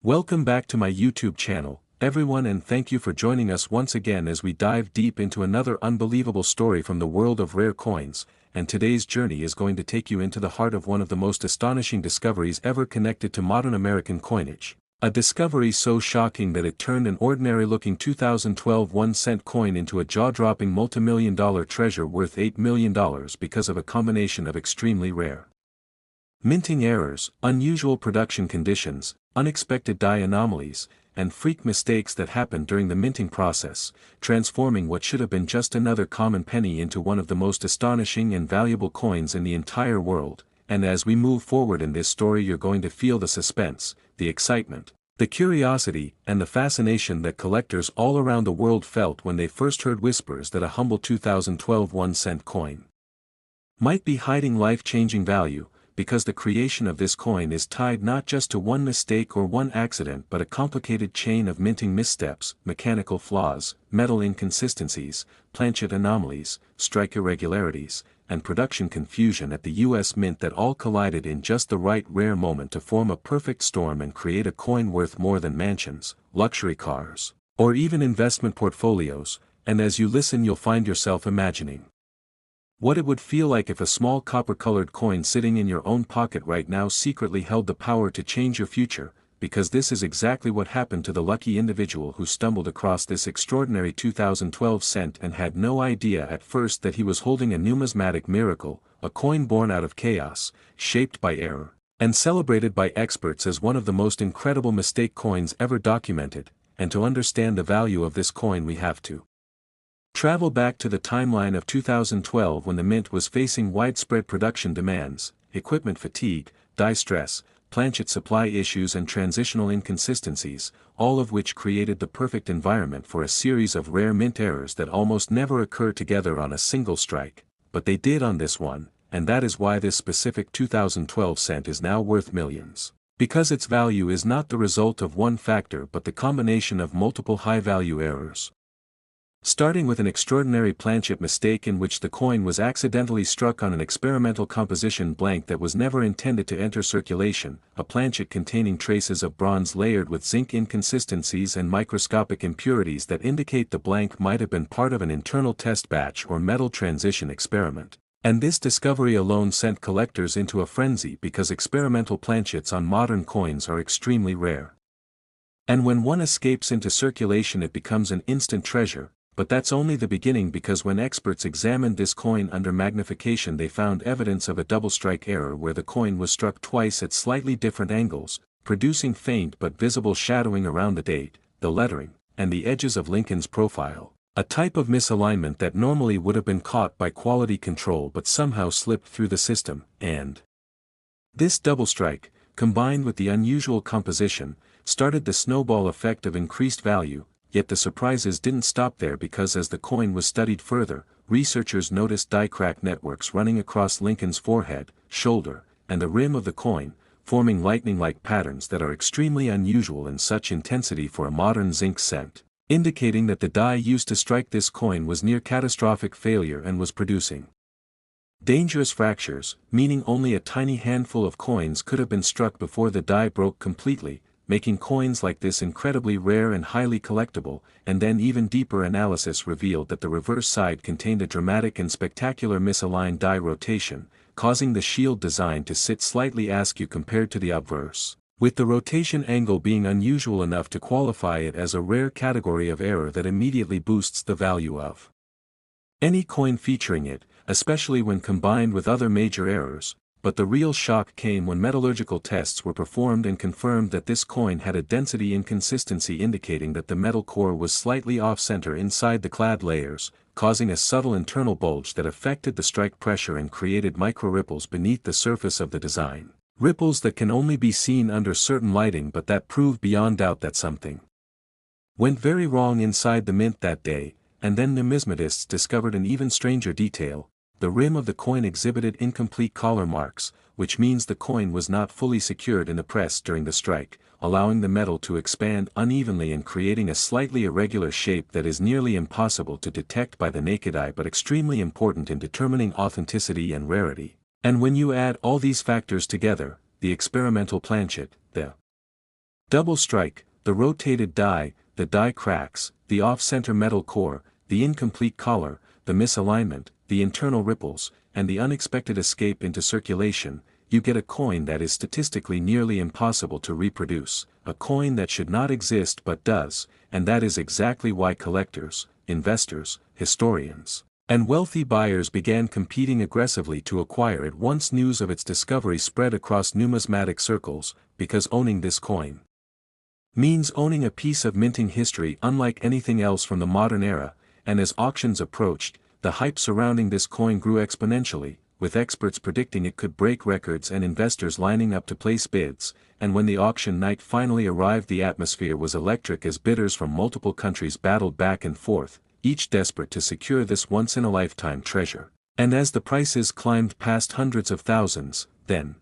Welcome back to my YouTube channel, everyone, and thank you for joining us once again as we dive deep into another unbelievable story from the world of rare coins, and today's journey is going to take you into the heart of one of the most astonishing discoveries ever connected to modern American coinage. A discovery so shocking that it turned an ordinary-looking 2012 1-cent coin into a jaw-dropping multi-million-dollar treasure worth $8 million because of a combination of extremely rare minting errors, unusual production conditions, unexpected die anomalies, and freak mistakes that happened during the minting process, transforming what should have been just another common penny into one of the most astonishing and valuable coins in the entire world. And as we move forward in this story, you're going to feel the suspense, the excitement, the curiosity, and the fascination that collectors all around the world felt when they first heard whispers that a humble 2012 1-cent coin might be hiding life-changing value, because the creation of this coin is tied not just to one mistake or one accident but a complicated chain of minting missteps, mechanical flaws, metal inconsistencies, planchet anomalies, strike irregularities, and production confusion at the U.S. Mint that all collided in just the right rare moment to form a perfect storm and create a coin worth more than mansions, luxury cars, or even investment portfolios. And as you listen, you'll find yourself imagining what it would feel like if a small copper-colored coin sitting in your own pocket right now secretly held the power to change your future, because this is exactly what happened to the lucky individual who stumbled across this extraordinary 2012 cent and had no idea at first that he was holding a numismatic miracle, a coin born out of chaos, shaped by error, and celebrated by experts as one of the most incredible mistake coins ever documented. And to understand the value of this coin, we have to travel back to the timeline of 2012 when the mint was facing widespread production demands, equipment fatigue, die stress, planchet supply issues, and transitional inconsistencies, all of which created the perfect environment for a series of rare mint errors that almost never occur together on a single strike. But they did on this one, and that is why this specific 2012 cent is now worth millions. Because its value is not the result of one factor but the combination of multiple high-value errors. Starting with an extraordinary planchet mistake in which the coin was accidentally struck on an experimental composition blank that was never intended to enter circulation, a planchet containing traces of bronze layered with zinc inconsistencies and microscopic impurities that indicate the blank might have been part of an internal test batch or metal transition experiment. And this discovery alone sent collectors into a frenzy because experimental planchets on modern coins are extremely rare. And when one escapes into circulation, it becomes an instant treasure. But that's only the beginning, because when experts examined this coin under magnification, they found evidence of a double strike error where the coin was struck twice at slightly different angles, producing faint but visible shadowing around the date, the lettering, and the edges of Lincoln's profile, a type of misalignment that normally would have been caught by quality control but somehow slipped through the system. And this double strike, combined with the unusual composition, started the snowball effect of increased value. Yet the surprises didn't stop there, because as the coin was studied further, researchers noticed die crack networks running across Lincoln's forehead, shoulder, and the rim of the coin, forming lightning-like patterns that are extremely unusual in such intensity for a modern zinc cent, indicating that the die used to strike this coin was near catastrophic failure and was producing dangerous fractures, meaning only a tiny handful of coins could have been struck before the die broke completely, making coins like this incredibly rare and highly collectible. And then even deeper analysis revealed that the reverse side contained a dramatic and spectacular misaligned die rotation, causing the shield design to sit slightly askew compared to the obverse, with the rotation angle being unusual enough to qualify it as a rare category of error that immediately boosts the value of any coin featuring it, especially when combined with other major errors. But the real shock came when metallurgical tests were performed and confirmed that this coin had a density inconsistency indicating that the metal core was slightly off-center inside the clad layers, causing a subtle internal bulge that affected the strike pressure and created micro-ripples beneath the surface of the design. Ripples that can only be seen under certain lighting, but that proved beyond doubt that something went very wrong inside the mint that day. And then numismatists discovered an even stranger detail. The rim of the coin exhibited incomplete collar marks, which means the coin was not fully secured in the press during the strike, allowing the metal to expand unevenly and creating a slightly irregular shape that is nearly impossible to detect by the naked eye but extremely important in determining authenticity and rarity. And when you add all these factors together, the experimental planchet, the Double strike, the rotated die, the die cracks, the off-center metal core, the incomplete collar, the misalignment, the internal ripples, and the unexpected escape into circulation, you get a coin that is statistically nearly impossible to reproduce, a coin that should not exist but does, and that is exactly why collectors, investors, historians, and wealthy buyers began competing aggressively to acquire it once news of its discovery spread across numismatic circles, because owning this coin means owning a piece of minting history unlike anything else from the modern era, and as auctions approached, the hype surrounding this coin grew exponentially, with experts predicting it could break records and investors lining up to place bids, and when the auction night finally arrived the atmosphere was electric as bidders from multiple countries battled back and forth, each desperate to secure this once-in-a-lifetime treasure. And as the prices climbed past hundreds of thousands, then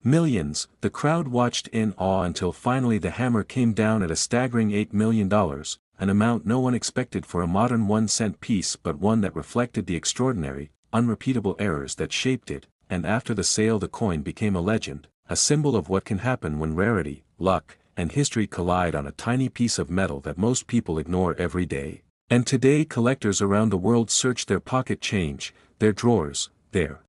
millions, the crowd watched in awe until finally the hammer came down at a staggering $8 million, an amount no one expected for a modern 1-cent piece but one that reflected the extraordinary, unrepeatable errors that shaped it, and after the sale the coin became a legend, a symbol of what can happen when rarity, luck, and history collide on a tiny piece of metal that most people ignore every day. And today collectors around the world search their pocket change, their drawers, their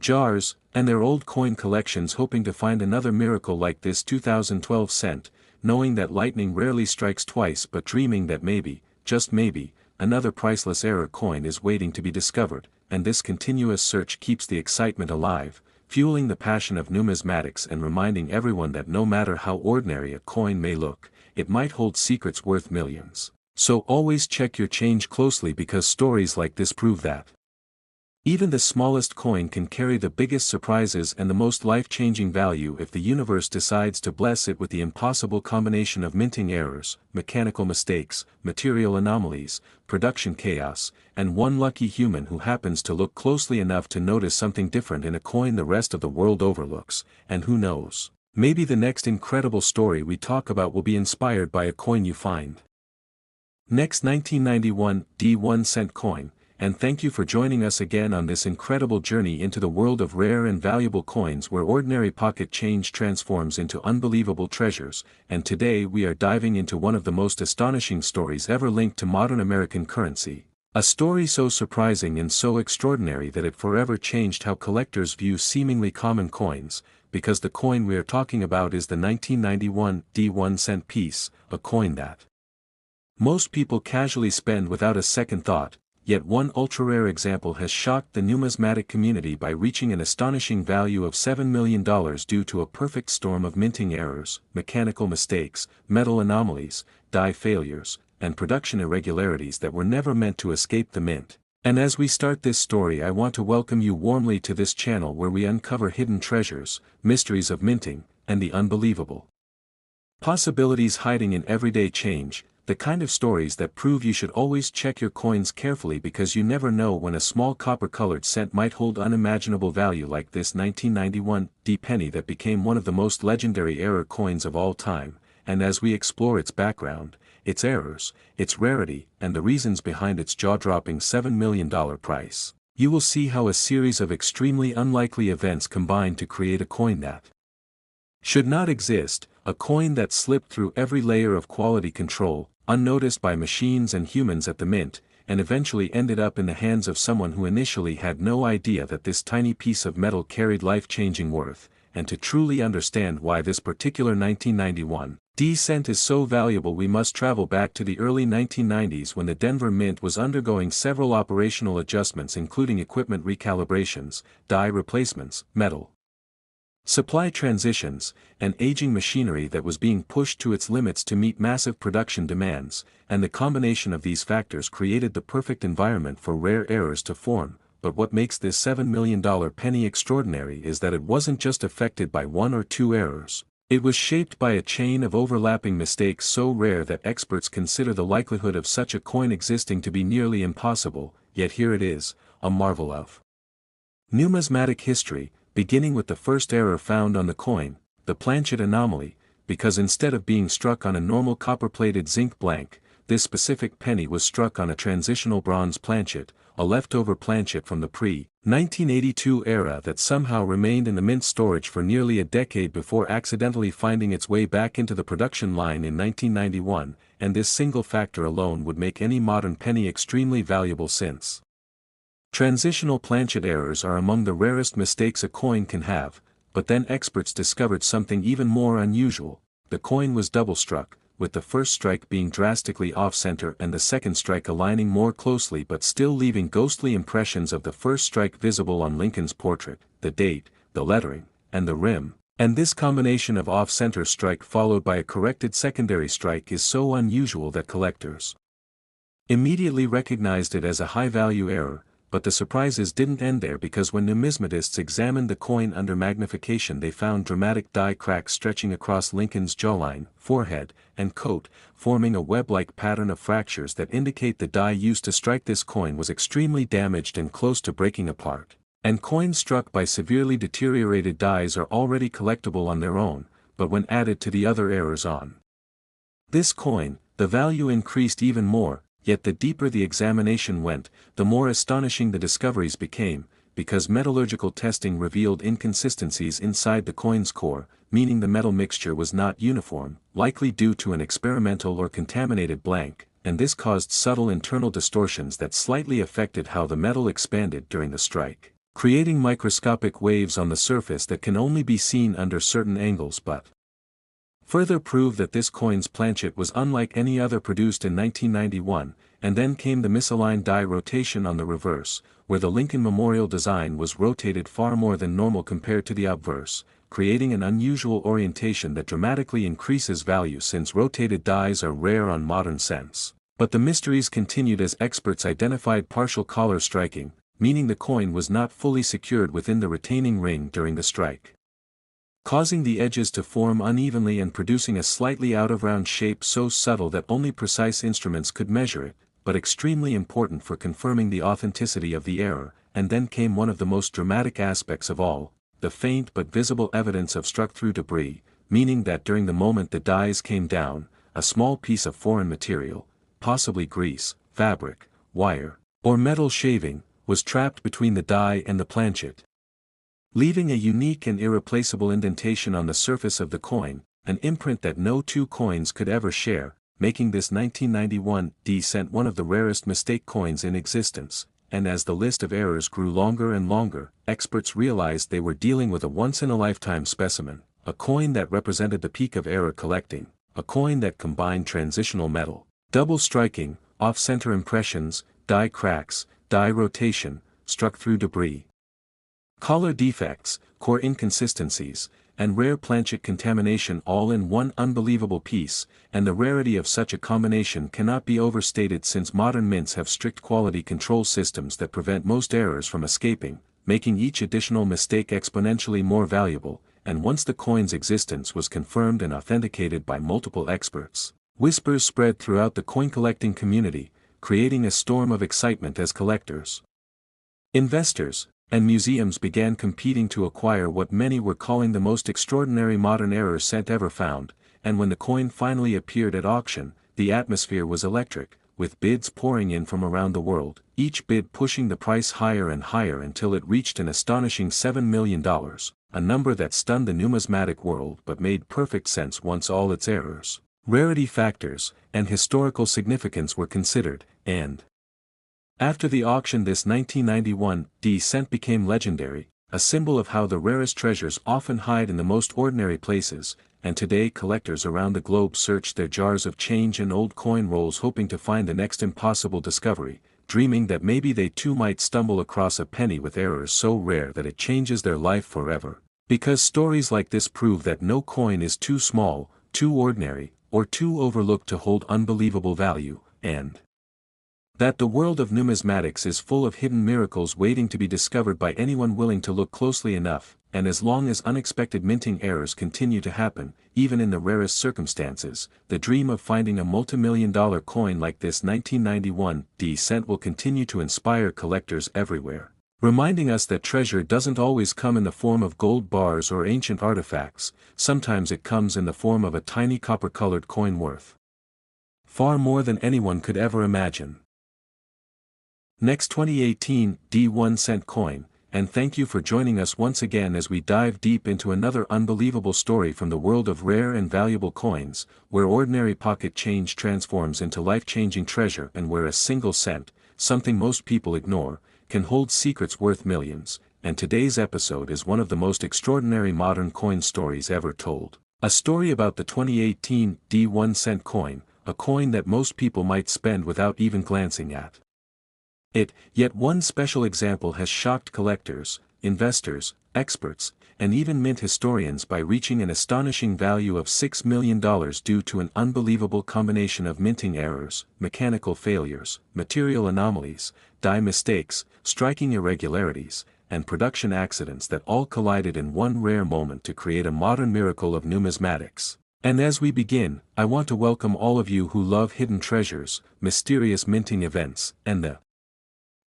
jars, and their old coin collections hoping to find another miracle like this 2012 cent, knowing that lightning rarely strikes twice but dreaming that maybe, just maybe, another priceless error coin is waiting to be discovered, and this continuous search keeps the excitement alive, fueling the passion of numismatics and reminding everyone that no matter how ordinary a coin may look, it might hold secrets worth millions. So always check your change closely because stories like this prove that even the smallest coin can carry the biggest surprises and the most life-changing value if the universe decides to bless it with the impossible combination of minting errors, mechanical mistakes, material anomalies, production chaos, and one lucky human who happens to look closely enough to notice something different in a coin the rest of the world overlooks, and who knows, maybe the next incredible story we talk about will be inspired by a coin you find. Next 1991 D1 cent coin. And thank you for joining us again on this incredible journey into the world of rare and valuable coins where ordinary pocket change transforms into unbelievable treasures, and today we are diving into one of the most astonishing stories ever linked to modern American currency. A story so surprising and so extraordinary that it forever changed how collectors view seemingly common coins, because the coin we are talking about is the 1991 D1 cent piece, a coin that most people casually spend without a second thought. Yet one ultra-rare example has shocked the numismatic community by reaching an astonishing value of $7 million due to a perfect storm of minting errors, mechanical mistakes, metal anomalies, die failures, and production irregularities that were never meant to escape the mint. And as we start this story I want to welcome you warmly to this channel where we uncover hidden treasures, mysteries of minting, and the unbelievable possibilities hiding in everyday change. The kind of stories that prove you should always check your coins carefully because you never know when a small copper-colored cent might hold unimaginable value like this 1991 D penny that became one of the most legendary error coins of all time, and as we explore its background, its errors, its rarity, and the reasons behind its jaw-dropping $7 million price, you will see how a series of extremely unlikely events combine to create a coin that should not exist, a coin that slipped through every layer of quality control, unnoticed by machines and humans at the mint, and eventually ended up in the hands of someone who initially had no idea that this tiny piece of metal carried life-changing worth, and to truly understand why this particular 1991 D cent is so valuable we must travel back to the early 1990s when the Denver Mint was undergoing several operational adjustments including equipment recalibrations, die replacements, metal supply transitions, and aging machinery that was being pushed to its limits to meet massive production demands, and the combination of these factors created the perfect environment for rare errors to form. But what makes this $7 million penny extraordinary is that it wasn't just affected by one or two errors. It was shaped by a chain of overlapping mistakes so rare that experts consider the likelihood of such a coin existing to be nearly impossible, yet here it is, a marvel of numismatic history, beginning with the first error found on the coin, the planchet anomaly, because instead of being struck on a normal copper-plated zinc blank, this specific penny was struck on a transitional bronze planchet, a leftover planchet from the pre 1982 era that somehow remained in the mint storage for nearly a decade before accidentally finding its way back into the production line in 1991, and this single factor alone would make any modern penny extremely valuable since. Transitional planchet errors are among the rarest mistakes a coin can have, but then experts discovered something even more unusual. The coin was double-struck, with the first strike being drastically off-center and the second strike aligning more closely but still leaving ghostly impressions of the first strike visible on Lincoln's portrait, the date, the lettering, and the rim. And this combination of off-center strike followed by a corrected secondary strike is so unusual that collectors immediately recognized it as a high-value error. But the surprises didn't end there, because when numismatists examined the coin under magnification they found dramatic die cracks stretching across Lincoln's jawline, forehead, and coat, forming a web-like pattern of fractures that indicate the die used to strike this coin was extremely damaged and close to breaking apart. And coins struck by severely deteriorated dies are already collectible on their own, but when added to the other errors on this coin, the value increased even more. Yet the deeper the examination went, the more astonishing the discoveries became, because metallurgical testing revealed inconsistencies inside the coin's core, meaning the metal mixture was not uniform, likely due to an experimental or contaminated blank, and this caused subtle internal distortions that slightly affected how the metal expanded during the strike, creating microscopic waves on the surface that can only be seen under certain angles but further prove that this coin's planchet was unlike any other produced in 1991, and then came the misaligned die rotation on the reverse, where the Lincoln Memorial design was rotated far more than normal compared to the obverse, creating an unusual orientation that dramatically increases value since rotated dies are rare on modern sense. But the mysteries continued as experts identified partial collar striking, meaning the coin was not fully secured within the retaining ring during the strike, causing the edges to form unevenly and producing a slightly out-of-round shape so subtle that only precise instruments could measure it, but extremely important for confirming the authenticity of the error. And then came one of the most dramatic aspects of all, the faint but visible evidence of struck-through debris, meaning that during the moment the dies came down, a small piece of foreign material, possibly grease, fabric, wire, or metal shaving, was trapped between the die and the planchet, leaving a unique and irreplaceable indentation on the surface of the coin, an imprint that no two coins could ever share, making this 1991 cent one of the rarest mistake coins in existence. And as the list of errors grew longer and longer, experts realized they were dealing with a once-in-a-lifetime specimen, a coin that represented the peak of error collecting, a coin that combined transitional metal, double striking, off-center impressions, die cracks, die rotation, struck-through debris, collar defects, core inconsistencies, and rare planchet contamination all in one unbelievable piece, and the rarity of such a combination cannot be overstated since modern mints have strict quality control systems that prevent most errors from escaping, making each additional mistake exponentially more valuable. And once the coin's existence was confirmed and authenticated by multiple experts, whispers spread throughout the coin collecting community, creating a storm of excitement as collectors, investors, and museums began competing to acquire what many were calling the most extraordinary modern error cent ever found. And when the coin finally appeared at auction, the atmosphere was electric, with bids pouring in from around the world, each bid pushing the price higher and higher until it reached an astonishing $7 million, a number that stunned the numismatic world but made perfect sense once all its errors, rarity factors, and historical significance were considered. And after the auction, this 1991 cent became legendary, a symbol of how the rarest treasures often hide in the most ordinary places. And today collectors around the globe search their jars of change and old coin rolls hoping to find the next impossible discovery, dreaming that maybe they too might stumble across a penny with errors so rare that it changes their life forever. Because stories like this prove that no coin is too small, too ordinary, or too overlooked to hold unbelievable value, and that the world of numismatics is full of hidden miracles waiting to be discovered by anyone willing to look closely enough. And as long as unexpected minting errors continue to happen, even in the rarest circumstances, the dream of finding a multi-million-dollar coin like this 1991 cent will continue to inspire collectors everywhere, reminding us that treasure doesn't always come in the form of gold bars or ancient artifacts. Sometimes it comes in the form of a tiny copper-colored coin worth far more than anyone could ever imagine. Next, 2018 1 cent coin. and thank you for joining us once again as we dive deep into another unbelievable story from the world of rare and valuable coins, where ordinary pocket change transforms into life-changing treasure and where a single cent, something most people ignore, can hold secrets worth millions. And today's episode is one of the most extraordinary modern coin stories ever told. A story about the 2018 D1 cent coin, a coin that most people might spend without even glancing at it, yet one special example has shocked collectors, investors, experts, and even mint historians by reaching an astonishing value of $6 million due to an unbelievable combination of minting errors, mechanical failures, material anomalies, die mistakes, striking irregularities, and production accidents that all collided in one rare moment to create a modern miracle of numismatics. And as we begin, I want to welcome all of you who love hidden treasures, mysterious minting events, and the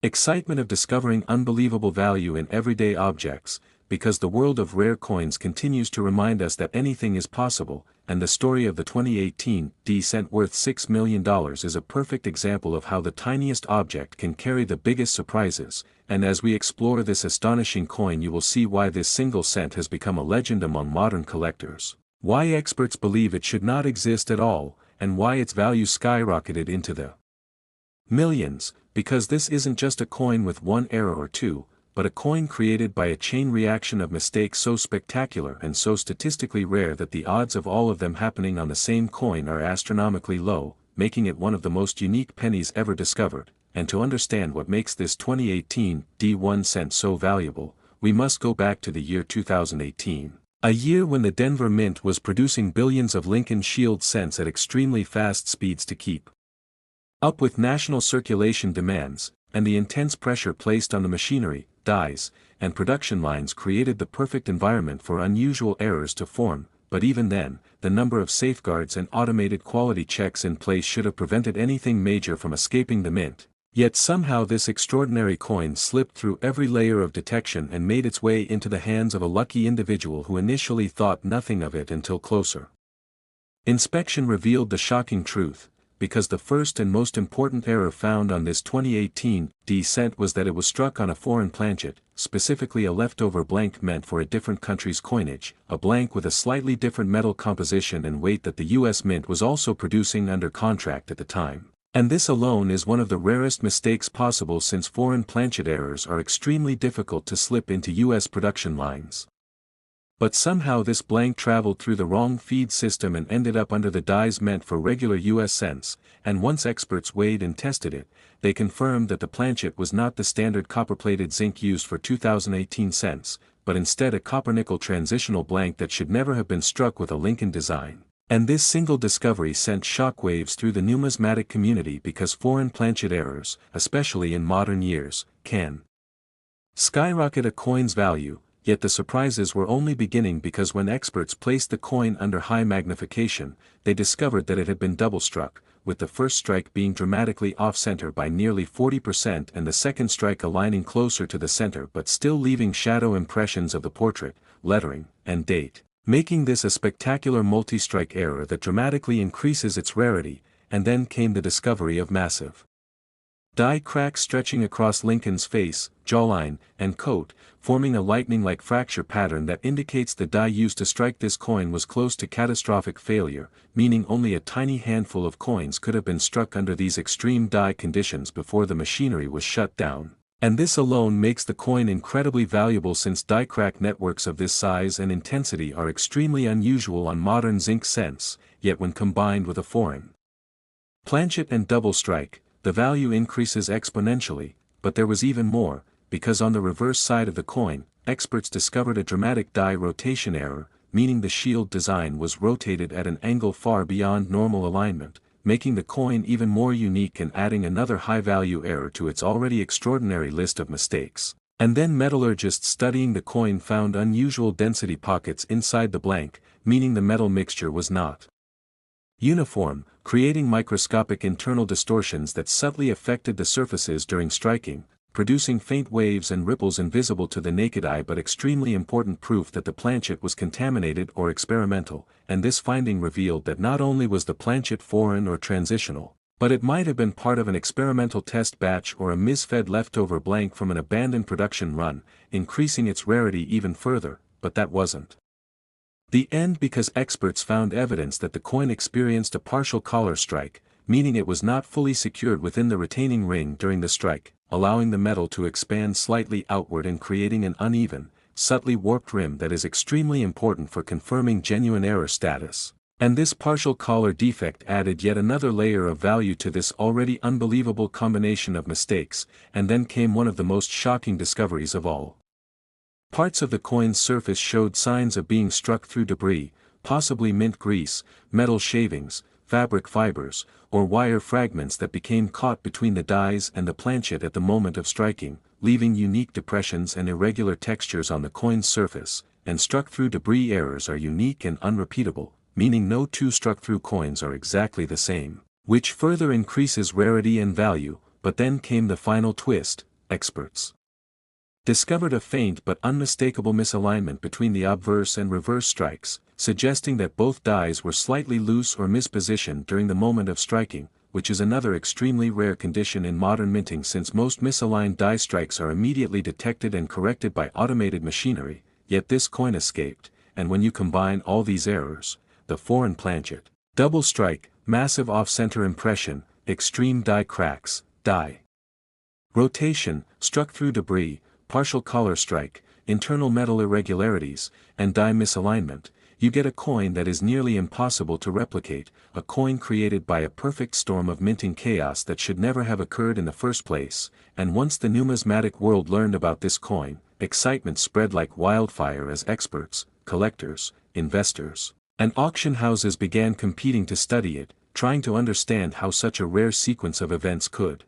excitement of discovering unbelievable value in everyday objects, because the world of rare coins continues to remind us that anything is possible, and the story of the 2018 D cent worth $6 million is a perfect example of how the tiniest object can carry the biggest surprises. And as we explore this astonishing coin, you will see why this single cent has become a legend among modern collectors, why experts believe it should not exist at all, and why its value skyrocketed into the millions, because this isn't just a coin with one error or two, but a coin created by a chain reaction of mistakes so spectacular and so statistically rare that the odds of all of them happening on the same coin are astronomically low, making it one of the most unique pennies ever discovered. And to understand what makes this 2018 D1 cent so valuable, we must go back to the year 2018. A year when the Denver Mint was producing billions of Lincoln Shield cents at extremely fast speeds to keep up with national circulation demands, and the intense pressure placed on the machinery, dies, and production lines created the perfect environment for unusual errors to form. But even then, the number of safeguards and automated quality checks in place should have prevented anything major from escaping the mint. Yet somehow this extraordinary coin slipped through every layer of detection and made its way into the hands of a lucky individual who initially thought nothing of it until closer inspection revealed the shocking truth, because the first and most important error found on this 2018 D cent was that it was struck on a foreign planchet, specifically a leftover blank meant for a different country's coinage, a blank with a slightly different metal composition and weight that the US Mint was also producing under contract at the time. And this alone is one of the rarest mistakes possible, since foreign planchet errors are extremely difficult to slip into US production lines. But somehow this blank traveled through the wrong feed system and ended up under the dies meant for regular US cents, and once experts weighed and tested it, they confirmed that the planchet was not the standard copper-plated zinc used for 2018 cents, but instead a copper-nickel transitional blank that should never have been struck with a Lincoln design. And this single discovery sent shockwaves through the numismatic community, because foreign planchet errors, especially in modern years, can skyrocket a coin's value. Yet the surprises were only beginning, because when experts placed the coin under high magnification, they discovered that it had been double-struck, with the first strike being dramatically off-center by nearly 40% and the second strike aligning closer to the center but still leaving shadow impressions of the portrait, lettering, and date, making this a spectacular multi-strike error that dramatically increases its rarity. And then came the discovery of massive die cracks stretching across Lincoln's face, jawline, and coat, forming a lightning-like fracture pattern that indicates the die used to strike this coin was close to catastrophic failure, meaning only a tiny handful of coins could have been struck under these extreme die conditions before the machinery was shut down. And this alone makes the coin incredibly valuable, since die crack networks of this size and intensity are extremely unusual on modern zinc cents, yet when combined with a foreign planchet and double strike, the value increases exponentially. But there was even more, because on the reverse side of the coin, experts discovered a dramatic die rotation error, meaning the shield design was rotated at an angle far beyond normal alignment, making the coin even more unique and adding another high-value error to its already extraordinary list of mistakes. And then metallurgists studying the coin found unusual density pockets inside the blank, meaning the metal mixture was not uniform, creating microscopic internal distortions that subtly affected the surfaces during striking, producing faint waves and ripples invisible to the naked eye, but extremely important proof that the planchet was contaminated or experimental. And this finding revealed that not only was the planchet foreign or transitional, But it might have been part of an experimental test batch or a misfed leftover blank from an abandoned production run, increasing its rarity even further, but that wasn't the end because experts found evidence that the coin experienced a partial collar strike, meaning it was not fully secured within the retaining ring during the strike, allowing the metal to expand slightly outward and creating an uneven, subtly warped rim that is extremely important for confirming genuine error status. And this partial collar defect added yet another layer of value to this already unbelievable combination of mistakes, and then came one of the most shocking discoveries of all. Parts of the coin's surface showed signs of being struck through debris, possibly mint grease, metal shavings, fabric fibers, or wire fragments that became caught between the dies and the planchet at the moment of striking, leaving unique depressions and irregular textures on the coin's surface, and struck-through debris errors are unique and unrepeatable, meaning no two struck-through coins are exactly the same, which further increases rarity and value. But then came the final twist. Experts discovered a faint but unmistakable misalignment between the obverse and reverse strikes, suggesting that both dies were slightly loose or mispositioned during the moment of striking, which is another extremely rare condition in modern minting since most misaligned die strikes are immediately detected and corrected by automated machinery, yet this coin escaped, and when you combine all these errors, the foreign planchet, double strike, massive off-center impression, extreme die cracks, die rotation, struck through debris, partial collar strike, internal metal irregularities, and die misalignment, you get a coin that is nearly impossible to replicate, a coin created by a perfect storm of minting chaos that should never have occurred in the first place. And once the numismatic world learned about this coin, excitement spread like wildfire as experts, collectors, investors, and auction houses began competing to study it, trying to understand how such a rare sequence of events could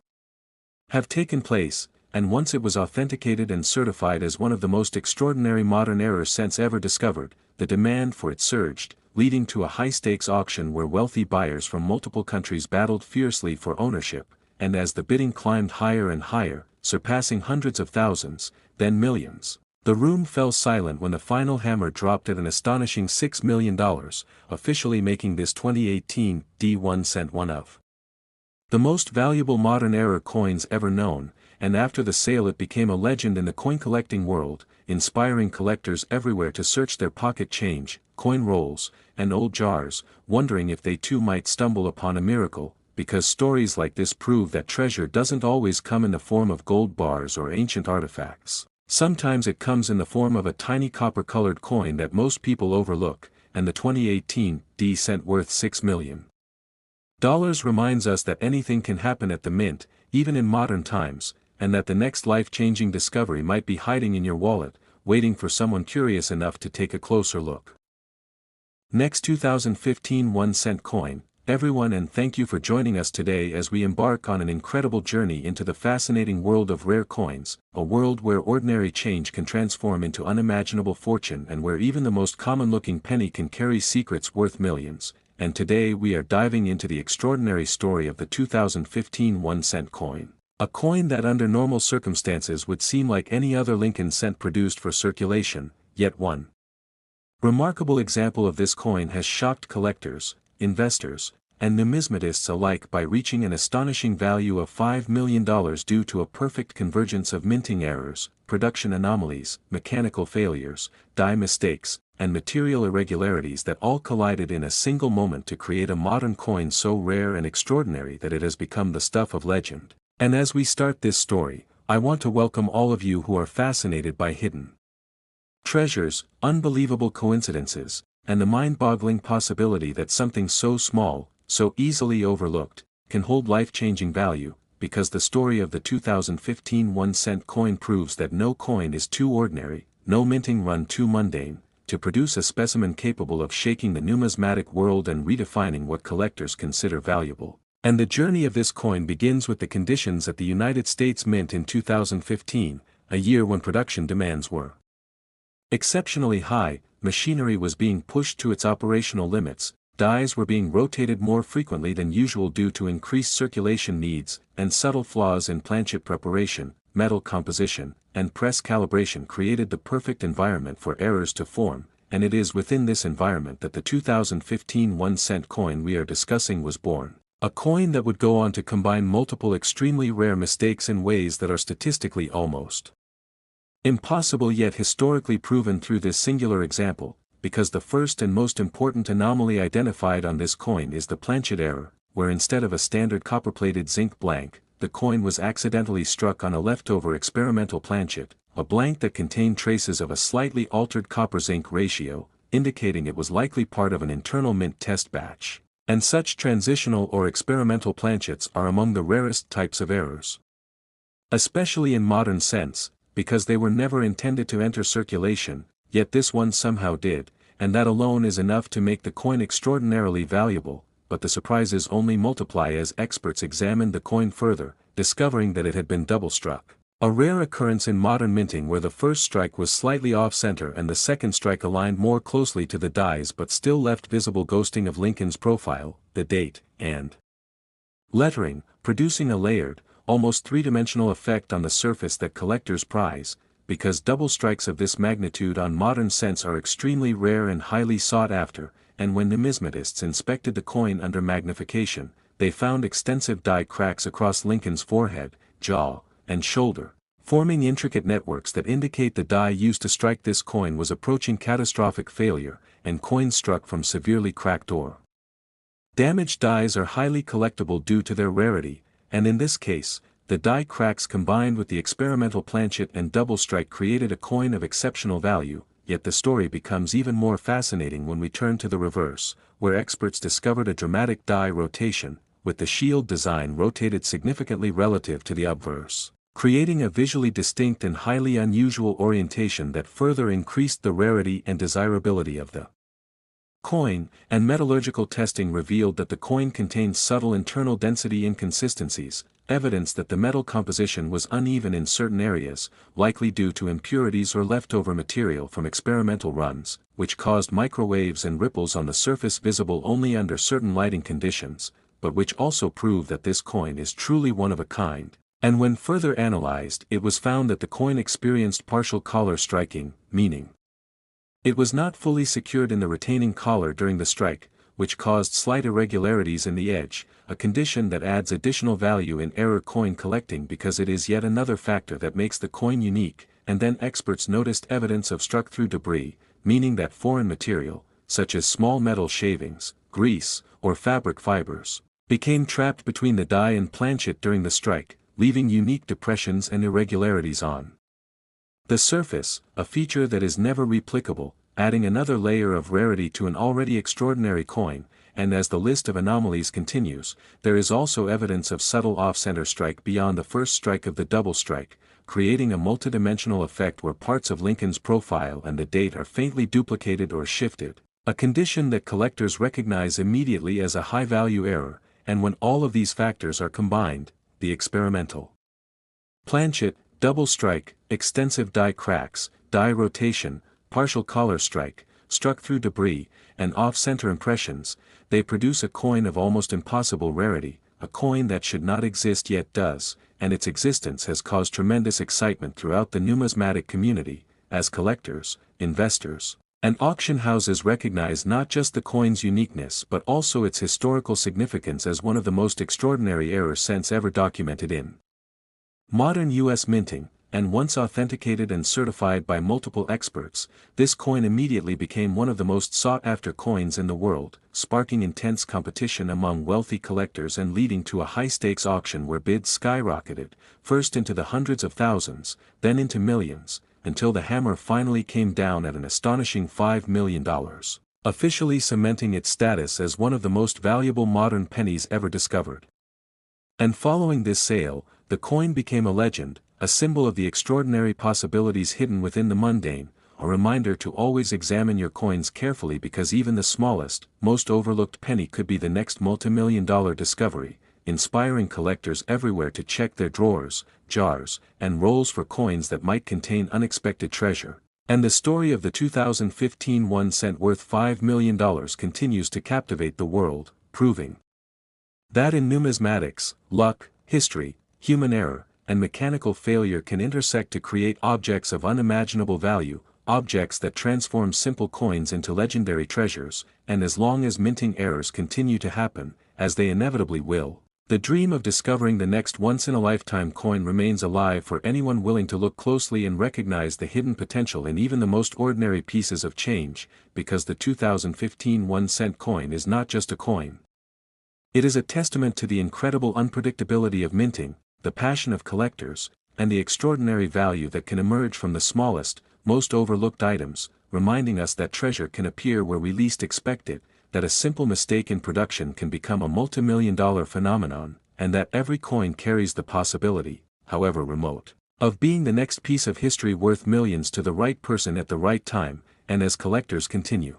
have taken place. And once it was authenticated and certified as one of the most extraordinary modern error cents ever discovered, the demand for it surged, leading to a high-stakes auction where wealthy buyers from multiple countries battled fiercely for ownership, and as the bidding climbed higher and higher, surpassing hundreds of thousands, then millions, the room fell silent when the final hammer dropped at an astonishing $6 million, officially making this 2018 D1 cent one of the most valuable modern error coins ever known. And after the sale it became a legend in the coin-collecting world, inspiring collectors everywhere to search their pocket change, coin rolls, and old jars, wondering if they too might stumble upon a miracle, because stories like this prove that treasure doesn't always come in the form of gold bars or ancient artifacts. Sometimes it comes in the form of a tiny copper-colored coin that most people overlook, and the 2018 D cent worth $6 million reminds us that anything can happen at the mint, even in modern times, and that the next life-changing discovery might be hiding in your wallet, waiting for someone curious enough to take a closer look. Next 2015 1 cent coin, everyone, and thank you for joining us today as we embark on an incredible journey into the fascinating world of rare coins, a world where ordinary change can transform into unimaginable fortune and where even the most common-looking penny can carry secrets worth millions. And today we are diving into the extraordinary story of the 2015 1 cent coin. A coin that under normal circumstances would seem like any other Lincoln cent produced for circulation, yet one remarkable example of this coin has shocked collectors, investors, and numismatists alike by reaching an astonishing value of $5 million due to a perfect convergence of minting errors, production anomalies, mechanical failures, die mistakes, and material irregularities that all collided in a single moment to create a modern coin so rare and extraordinary that it has become the stuff of legend. And as we start this story, I want to welcome all of you who are fascinated by hidden treasures, unbelievable coincidences, and the mind-boggling possibility that something so small, so easily overlooked, can hold life-changing value, because the story of the 2015 1 cent coin proves that no coin is too ordinary, no minting run too mundane, to produce a specimen capable of shaking the numismatic world and redefining what collectors consider valuable. And the journey of this coin begins with the conditions at the United States Mint in 2015, a year when production demands were exceptionally high, machinery was being pushed to its operational limits, dies were being rotated more frequently than usual due to increased circulation needs, and subtle flaws in planchet preparation, metal composition, and press calibration created the perfect environment for errors to form, and it is within this environment that the 2015 1 cent coin we are discussing was born. A coin that would go on to combine multiple extremely rare mistakes in ways that are statistically almost impossible yet historically proven through this singular example, because the first and most important anomaly identified on this coin is the planchet error, where instead of a standard copper-plated zinc blank, the coin was accidentally struck on a leftover experimental planchet, a blank that contained traces of a slightly altered copper-zinc ratio, indicating it was likely part of an internal mint test batch. And such transitional or experimental planchets are among the rarest types of errors. Especially in modern sense, because they were never intended to enter circulation, yet this one somehow did, and that alone is enough to make the coin extraordinarily valuable, but the surprises only multiply as experts examined the coin further, discovering that it had been double-struck. A rare occurrence in modern minting where the first strike was slightly off-center and the second strike aligned more closely to the dies but still left visible ghosting of Lincoln's profile, the date, and lettering, producing a layered, almost three-dimensional effect on the surface that collectors prize, because double strikes of this magnitude on modern cents are extremely rare and highly sought after, and when numismatists inspected the coin under magnification, they found extensive die cracks across Lincoln's forehead, jaw, and shoulder, forming intricate networks that indicate the die used to strike this coin was approaching catastrophic failure, and coins struck from severely cracked or damaged dies are highly collectible due to their rarity, and in this case, the die cracks combined with the experimental planchet and double strike created a coin of exceptional value, yet the story becomes even more fascinating when we turn to the reverse, where experts discovered a dramatic die rotation, with the shield design rotated significantly relative to the obverse, creating a visually distinct and highly unusual orientation that further increased the rarity and desirability of the coin, and metallurgical testing revealed that the coin contained subtle internal density inconsistencies, evidence that the metal composition was uneven in certain areas, likely due to impurities or leftover material from experimental runs, which caused microwaves and ripples on the surface visible only under certain lighting conditions, but which also prove that this coin is truly one of a kind. And when further analyzed, it was found that the coin experienced partial collar striking, meaning it was not fully secured in the retaining collar during the strike, which caused slight irregularities in the edge, a condition that adds additional value in error coin collecting because it is yet another factor that makes the coin unique. And then experts noticed evidence of struck-through debris, meaning that foreign material, such as small metal shavings, grease, or fabric fibers, became trapped between the die and planchet during the strike, leaving unique depressions and irregularities on the surface, a feature that is never replicable, adding another layer of rarity to an already extraordinary coin. And as the list of anomalies continues, there is also evidence of subtle off-center strike beyond the first strike of the double strike, creating a multidimensional effect where parts of Lincoln's profile and the date are faintly duplicated or shifted, a condition that collectors recognize immediately as a high-value error. And when all of these factors are combined, the experimental planchet, double strike, extensive die cracks, die rotation, partial collar strike, struck-through debris, and off-center impressions, they produce a coin of almost impossible rarity, a coin that should not exist yet does, and its existence has caused tremendous excitement throughout the numismatic community, as collectors, investors, and auction houses recognize not just the coin's uniqueness but also its historical significance as one of the most extraordinary error cents ever documented in modern U.S. minting. And once authenticated and certified by multiple experts, this coin immediately became one of the most sought-after coins in the world, sparking intense competition among wealthy collectors and leading to a high-stakes auction where bids skyrocketed, first into the hundreds of thousands, then into millions, until the hammer finally came down at an astonishing $5 million, officially cementing its status as one of the most valuable modern pennies ever discovered. And following this sale, the coin became a legend, a symbol of the extraordinary possibilities hidden within the mundane, a reminder to always examine your coins carefully because even the smallest, most overlooked penny could be the next multimillion-dollar discovery, inspiring collectors everywhere to check their drawers, jars, and rolls for coins that might contain unexpected treasure. And the story of the 2015 1 cent worth $5 million continues to captivate the world, proving that in numismatics, luck, history, human error, and mechanical failure can intersect to create objects of unimaginable value, objects that transform simple coins into legendary treasures. And as long as minting errors continue to happen, as they inevitably will, the dream of discovering the next once-in-a-lifetime coin remains alive for anyone willing to look closely and recognize the hidden potential in even the most ordinary pieces of change, because the 2015 1-cent coin is not just a coin. It is a testament to the incredible unpredictability of minting, the passion of collectors, and the extraordinary value that can emerge from the smallest, most overlooked items, reminding us that treasure can appear where we least expect it, that a simple mistake in production can become a multi-million-dollar phenomenon, and that every coin carries the possibility, however remote, of being the next piece of history worth millions to the right person at the right time. And as collectors continue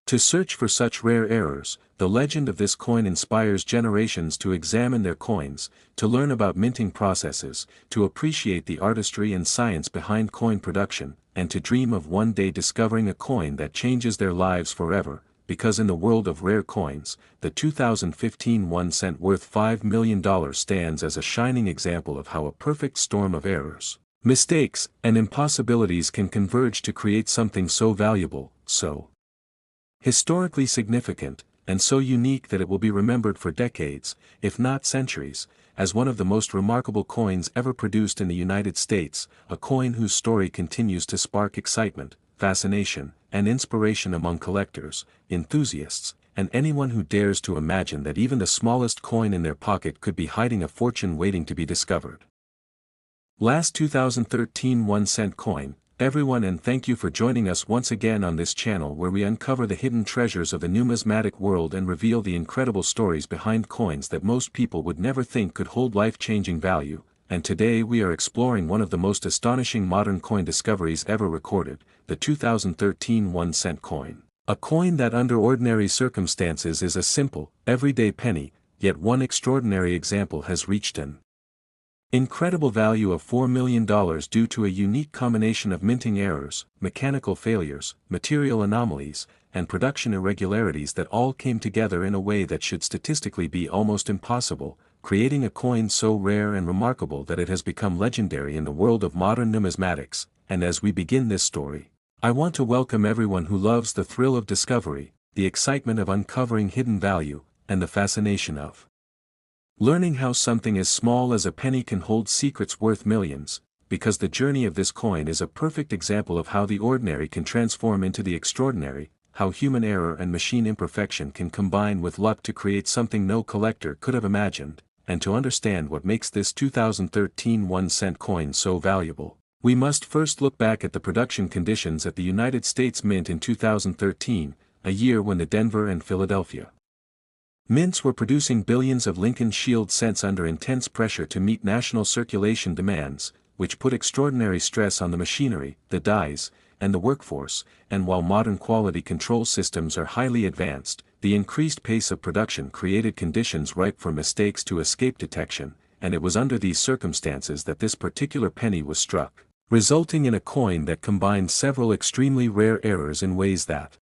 to search for such rare errors, the legend of this coin inspires generations to examine their coins, to learn about minting processes, to appreciate the artistry and science behind coin production, and to dream of one day discovering a coin that changes their lives forever, because in the world of rare coins, the 2015 1-cent worth $5 million stands as a shining example of how a perfect storm of errors, mistakes, and impossibilities can converge to create something so valuable, so historically significant, and so unique that it will be remembered for decades, if not centuries, as one of the most remarkable coins ever produced in the United States, a coin whose story continues to spark excitement, fascination, and inspiration among collectors, enthusiasts, and anyone who dares to imagine that even the smallest coin in their pocket could be hiding a fortune waiting to be discovered. Last 2013 1-cent coin, everyone, and thank you for joining us once again on this channel where we uncover the hidden treasures of the numismatic world and reveal the incredible stories behind coins that most people would never think could hold life-changing value. And today we are exploring one of the most astonishing modern coin discoveries ever recorded, the 2013 1-cent coin. A coin that under ordinary circumstances is a simple, everyday penny, yet one extraordinary example has reached an incredible value of $4 million due to a unique combination of minting errors, mechanical failures, material anomalies, and production irregularities that all came together in a way that should statistically be almost impossible, creating a coin so rare and remarkable that it has become legendary in the world of modern numismatics. And as we begin this story, I want to welcome everyone who loves the thrill of discovery, the excitement of uncovering hidden value, and the fascination of learning how something as small as a penny can hold secrets worth millions, because the journey of this coin is a perfect example of how the ordinary can transform into the extraordinary, how human error and machine imperfection can combine with luck to create something no collector could have imagined. And to understand what makes this 2013 1-cent coin so valuable, we must first look back at the production conditions at the United States Mint in 2013, a year when the Denver and Philadelphia mints were producing billions of Lincoln Shield cents under intense pressure to meet national circulation demands, which put extraordinary stress on the machinery, the dies, and the workforce. And while modern quality control systems are highly advanced, the increased pace of production created conditions ripe for mistakes to escape detection, and it was under these circumstances that this particular penny was struck, resulting in a coin that combined several extremely rare errors in ways that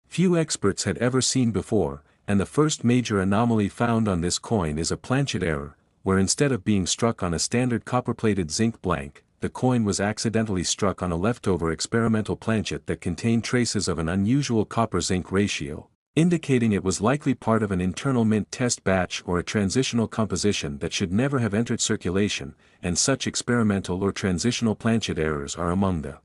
few experts had ever seen before. And the first major anomaly found on this coin is a planchet error, where instead of being struck on a standard copper-plated zinc blank, the coin was accidentally struck on a leftover experimental planchet that contained traces of an unusual copper-zinc ratio, indicating it was likely part of an internal mint test batch or a transitional composition that should never have entered circulation. And such experimental or transitional planchet errors are among the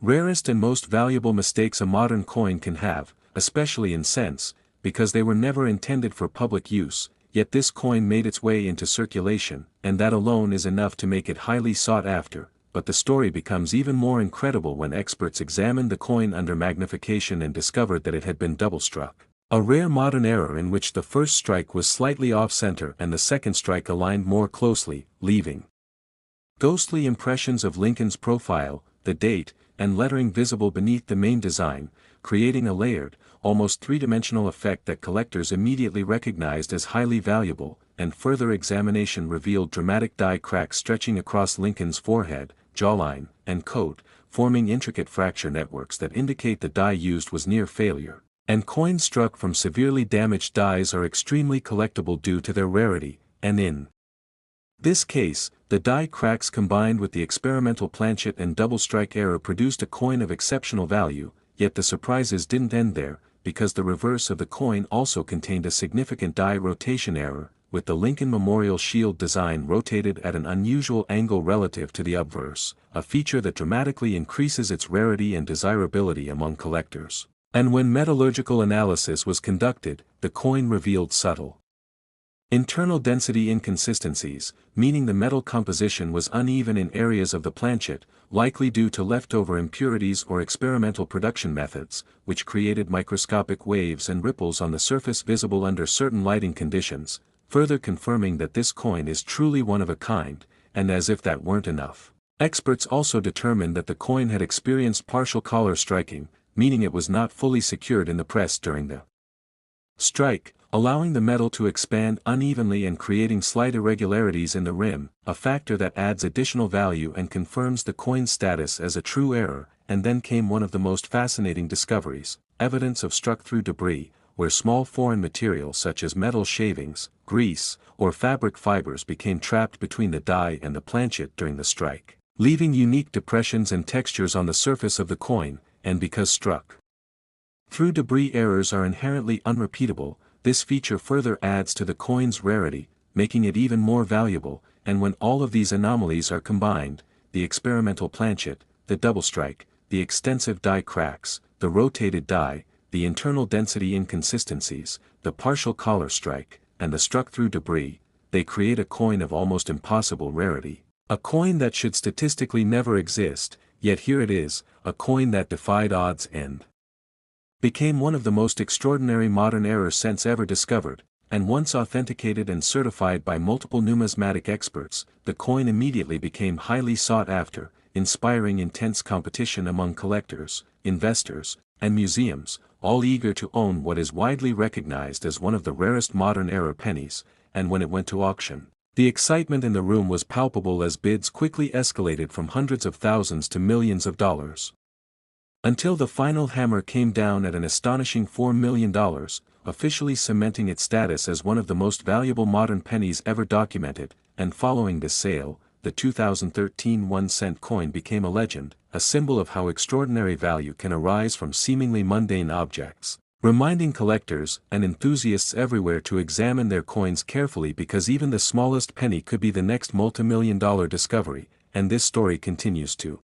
rarest and most valuable mistakes a modern coin can have, especially in cents, because they were never intended for public use. Yet this coin made its way into circulation, and that alone is enough to make it highly sought after. But the story becomes even more incredible when experts examined the coin under magnification and discovered that it had been double-struck, a rare modern error in which the first strike was slightly off-center and the second strike aligned more closely, leaving ghostly impressions of Lincoln's profile, the date, and lettering visible beneath the main design, creating a layered, almost three-dimensional effect that collectors immediately recognized as highly valuable. And further examination revealed dramatic die cracks stretching across Lincoln's forehead, jawline, and coat, forming intricate fracture networks that indicate the die used was near failure. And coins struck from severely damaged dies are extremely collectible due to their rarity, and in this case, the die cracks combined with the experimental planchet and double strike error produced a coin of exceptional value. Yet the surprises didn't end there, because the reverse of the coin also contained a significant die rotation error, with the Lincoln Memorial Shield design rotated at an unusual angle relative to the obverse, a feature that dramatically increases its rarity and desirability among collectors. And when metallurgical analysis was conducted, the coin revealed subtle internal density inconsistencies, meaning the metal composition was uneven in areas of the planchet, likely due to leftover impurities or experimental production methods, which created microscopic waves and ripples on the surface visible under certain lighting conditions, further confirming that this coin is truly one of a kind. And as if that weren't enough, experts also determined that the coin had experienced partial collar striking, meaning it was not fully secured in the press during the strike, allowing the metal to expand unevenly and creating slight irregularities in the rim, a factor that adds additional value and confirms the coin's status as a true error. And then came one of the most fascinating discoveries, evidence of struck-through debris, where small foreign material such as metal shavings, grease, or fabric fibers became trapped between the die and the planchet during the strike, leaving unique depressions and textures on the surface of the coin. And because struck-through debris errors are inherently unrepeatable, this feature further adds to the coin's rarity, making it even more valuable. And when all of these anomalies are combined, the experimental planchet, the double strike, the extensive die cracks, the rotated die, the internal density inconsistencies, the partial collar strike, and the struck-through debris, they create a coin of almost impossible rarity. A coin that should statistically never exist, yet here it is, a coin that defied odds and became one of the most extraordinary modern error cents ever discovered. And once authenticated and certified by multiple numismatic experts, the coin immediately became highly sought after, inspiring intense competition among collectors, investors, and museums, all eager to own what is widely recognized as one of the rarest modern era pennies. And when it went to auction, the excitement in the room was palpable as bids quickly escalated from hundreds of thousands to millions of dollars. Until the final hammer came down at an astonishing $4 million, officially cementing its status as one of the most valuable modern pennies ever documented. And following this sale, the 2013 1-cent coin became a legend, a symbol of how extraordinary value can arise from seemingly mundane objects, reminding collectors and enthusiasts everywhere to examine their coins carefully, because even the smallest penny could be the next multi-million-dollar discovery. And this story continues to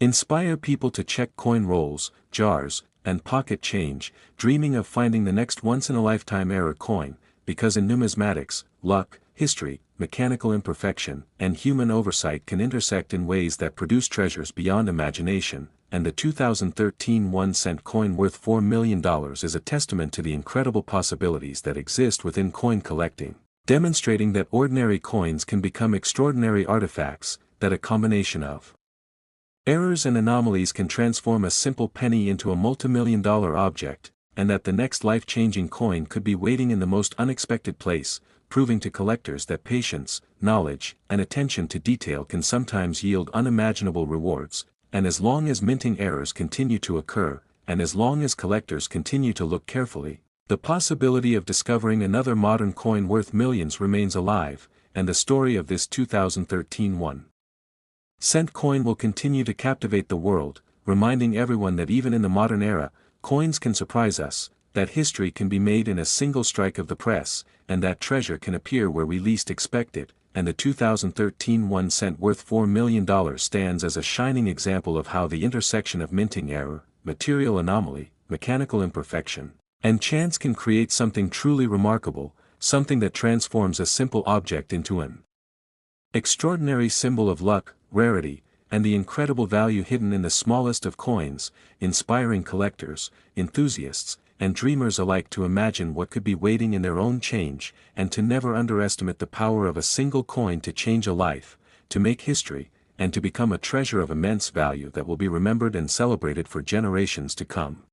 inspire people to check coin rolls, jars, and pocket change, dreaming of finding the next once-in-a-lifetime era coin, because in numismatics, luck, history, mechanical imperfection, and human oversight can intersect in ways that produce treasures beyond imagination. And the 2013 1-cent coin worth $4 million is a testament to the incredible possibilities that exist within coin collecting, demonstrating that ordinary coins can become extraordinary artifacts, that a combination of errors and anomalies can transform a simple penny into a multimillion-dollar object, and that the next life-changing coin could be waiting in the most unexpected place, proving to collectors that patience, knowledge, and attention to detail can sometimes yield unimaginable rewards. And as long as minting errors continue to occur, and as long as collectors continue to look carefully, the possibility of discovering another modern coin worth millions remains alive. And the story of this 2013 1-cent coin will continue to captivate the world, reminding everyone that even in the modern era, coins can surprise us, that history can be made in a single strike of the press, and that treasure can appear where we least expect it. And the 2013 1-cent worth $4 million stands as a shining example of how the intersection of minting error, material anomaly, mechanical imperfection, and chance can create something truly remarkable, something that transforms a simple object into an extraordinary symbol of luck, rarity, and the incredible value hidden in the smallest of coins, inspiring collectors, enthusiasts, and dreamers alike to imagine what could be waiting in their own change, and to never underestimate the power of a single coin to change a life, to make history, and to become a treasure of immense value that will be remembered and celebrated for generations to come.